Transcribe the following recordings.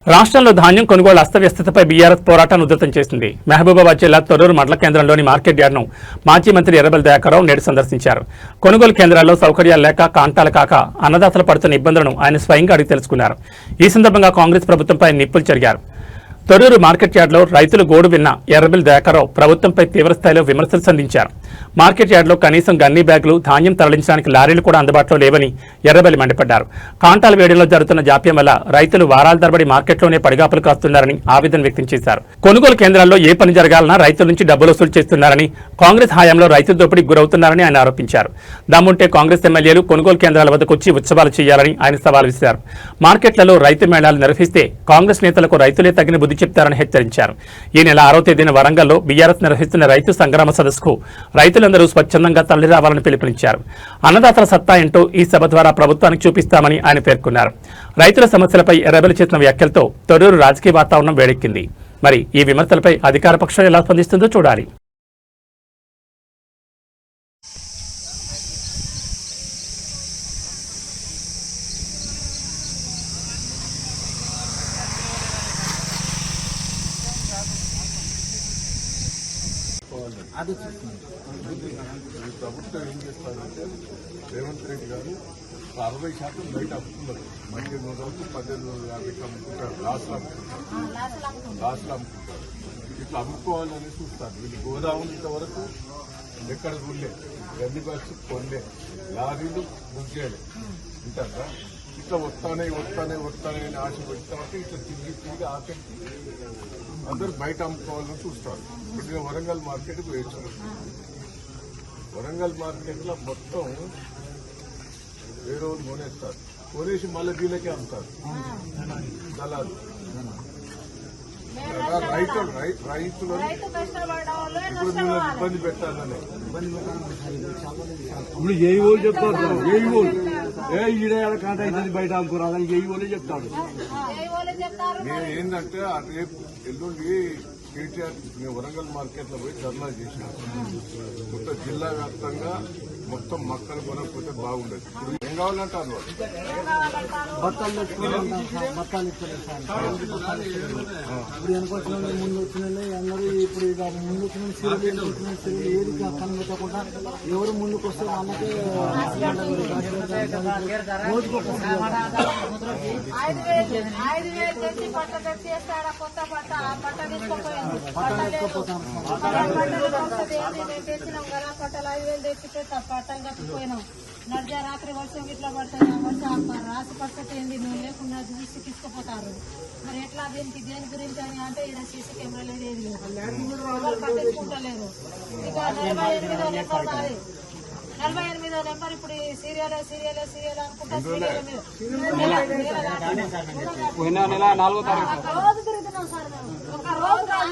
రాష్ట్రంలో ధాన్యం కొనుగోలు అస్తవ్యస్తతపై బీఆర్ఎస్ పోరాటాన్ని ఉధృతం చేసింది. మహబూబాబాద్ జిల్లా తొర్రూరు మండల కేంద్రంలోని మార్కెట్ యార్డ్ను మాజీ మంత్రి ఎర్రబెల్లి దయాకర్రావు నేడు సందర్శించారు. కొనుగోలు కేంద్రాల్లో సౌకర్యాలు లేక కాంటాలు కాక అన్నదాతలు పడుతున్న ఇబ్బందులను ఆయన స్వయంగా అడిగి తెలుసుకున్నారు. ఈ సందర్భంగా కాంగ్రెస్ ప్రభుత్వంపై నిప్పులు చెరిగారు. తొర్రూరు మార్కెట్ యార్డ్లో రైతులు గోడు విన్న ఎర్రబెల్లి దయాకర్రావు ప్రభుత్వంపై తీవ్రస్థాయిలో విమర్శలు సంధించారు. మార్కెట్ యార్డ్లో కనీసం గన్నీ బ్యాగులు, ధాన్యం తరలించడానికి లారీలు కూడా అందుబాటులో లేవని ఎర్రబెల్లి మండిపడ్డారు. కాంటాల వేడిలో జరుగుతున్న జాప్యం వల్ల రైతులు వారాల తరబడి మార్కెట్లోనే పడిగాపులు కాస్తున్నారని ఆవేదన వ్యక్తం చేశారు. కొనుగోలు కేంద్రాల్లో ఏ పని జరగాలన్నా రైతుల నుంచి డబ్బులు వసూలు చేస్తున్నారని, కాంగ్రెస్ హయాంలో రైతుల దోపిడీకి గురవుతున్నారని ఆయన ఆరోపించారు. దమ్ముంటే కాంగ్రెస్ ఎమ్మెల్యేలు కొనుగోలు కేంద్రాల వద్దకు వచ్చి ఉత్సవాలు చేయాలని ఆయన సవాల్ విసిరారు. మార్కెట్లలో రైతు మేళాలు నిర్వహిస్తే కాంగ్రెస్ నేతలకు రైతులే తగిన బుద్ధి చెప్తారని హెచ్చరించారు. ఈ నెల 6వ తేదీన వరంగల్లో బీఆర్ఎస్ నిర్వహిస్తున్న రైతు సంగ్రామ సదస్సుకు రైతులందరూ స్వచ్ఛందంగా తరలిరావాలని పిలుపునిచ్చారు. అన్నదాతల సత్తా ఏంటో ఈ సభ ద్వారా ప్రభుత్వానికి చూపిస్తామని ఆయన పేర్కొన్నారు. రైతుల సమస్యలపై ఎర్రబెల్లి చేసిన వ్యాఖ్యలతో తొర్రూరు రాజకీయ వాతావరణం వేడెక్కింది. మరి ఈ విమర్శలపై అధికార పక్షం ఎలా స్పందిస్తుందో చూడాలి. ప్రభుత్వం ఏం చేస్తారంటే రేవంత్ రెడ్డి గారు 60% బయట అమ్ముతున్నారు. 1550 అమ్ముకుంటారు, లాస్లు అమ్ముకుంటారు. ఇట్లా అమ్ముకోవాలని చూస్తారు. వీళ్ళు గోదాములు ఇంతవరకు ఎక్కడ కొనలే, గన్ని బ్యాగ్స్ కొనలే, లారీలు బుక్ చేయలే. ఉంటారా ఇట్లా వస్తానే అని ఆశ పెడతామంటే ఇట్లా తిరిగి ఆఖరికి అందరూ బయట అమ్ముకోవాలని చూస్తారు. ఇప్పుడు వరంగల్ మార్కెట్కి వేస్తున్నారు. వరంగల్ మార్కెట్లో మొత్తం వేరే వాళ్ళు కొనేస్తారు, కొనేసి మళ్ళీ వీళ్ళకే అమ్ముతారు దళాలు. రైతులను ఇప్పుడు మీరు ఇబ్బంది పెట్టాలని ఇప్పుడు ఏ వాళ్ళు చెప్తారు, ఈడ కాంట అవుతుంది బయట అనుకోరాదని ఏ వాళ్ళే చెప్తాడు. నేను ఏంటంటే రేపు ఎల్లుండి కేటీఆర్ మేము వరంగల్ మార్కెట్ లో పోయి ధర్నా చేసినాం. మొత్తం జిల్లా వ్యాప్తంగా మొత్తం మక్కలు కొనకపోతే బాగుండదు. ఇప్పుడు ఏం కావాలంటారు వాళ్ళు? బత్తాలు బత్తాలు ఇస్తారు సార్. ఇప్పుడు వెనకొచ్చిన ముందు వచ్చిన అందరూ ఇప్పుడు ఇక ముందు వచ్చిన సీరియల్ ఏది కనిపెట్టకుండా ఎవరు ముందుకు వస్తే వాళ్ళకే రాత్రి వర్షం ఇట్లా పడుతుంది, వర్షం రాసి పరిస్థితి ఏంది, నువ్వు లేకుండా చూసి తీసుకుపోతారు. మరి ఎట్లా దేని గురించి అని అంటే ఇక్కడ సీసీ కెమెరా లేదు, ఏది లేదు, పట్టించుకుంటలేరు. ఇక 48వ నెంబర్ మాది, 48వ నెంబర్. ఇప్పుడు సీరియల్ అనుకుంటా సీరియల్ మీద రోజు తిరుగుతున్నాం సార్. మేము ఒక రోజు కాదు,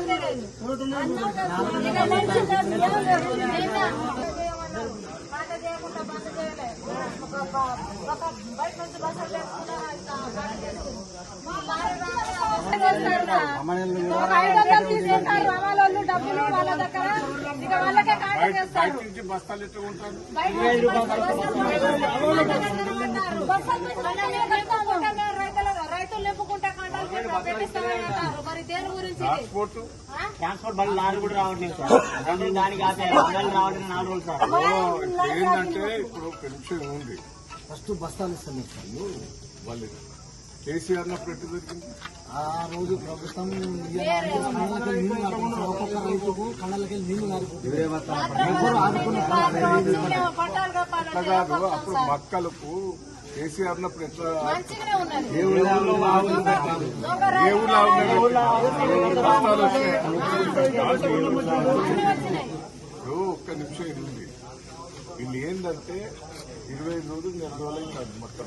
చేయకుండా బంద్ చేయలేదు. బయట నుంచి బస్సులు లేకుండా 500 తీసేస్తారు రవాణాలు డబ్బులు వాళ్ళ దగ్గర. ఇక వాళ్ళకే కాంటాక్ట్ చేస్తారు. బస్తాలు ఎట్లా ఉంటారు? రైతులు నింపుకుంటే కాంటాక్ట్ పెట్టిస్తామని అంటారు. మరి దేని గురించి? ట్రాన్స్పోర్ట్ బండి లారీ కూడా రావట్లేదు సార్. దానికి రావట్లేదు 4 రోజులు సార్. ఏంటంటే ఇప్పుడు పెన్షన్ ఉంది, ఫస్ట్ బస్తాలు ఇస్తాను సార్. వాళ్ళు కేసీఆర్ పెట్టి దొరికింది. ఆ రోజు ప్రభుత్వం ఒక్కొక్క రైతుకు కళ్ళకి నీళ్లు అట్లా కాదు. అప్పుడు మక్కలకు కేసీఆర్ నప్పుడు ఎట్లా ఏ ఊళ్ళో బస్తాలు వచ్చినాయి. ఒక్క నిమిషం ఇది ఉంది. వీళ్ళు ఏంటంటే 25 రోజులు 2 రోజులు కాదు మొత్తం